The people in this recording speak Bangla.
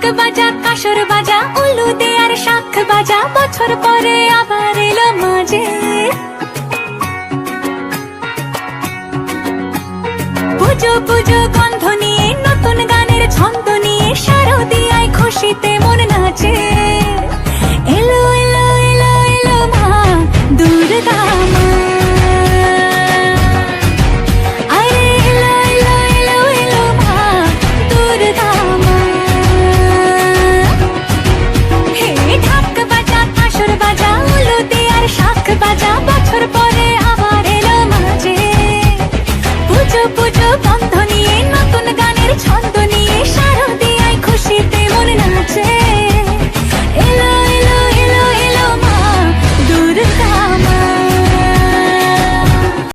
ঢাক বাজা কাসর বাজা উলু দে আর শাখ বাজা, বছর পরে আবার এলো মাঝে। পুজো পুজো গন্ধ নিয়ে নতুন গানের ছন্দ নিয়ে শারদিয়ায় খুশিতে মন নাচে।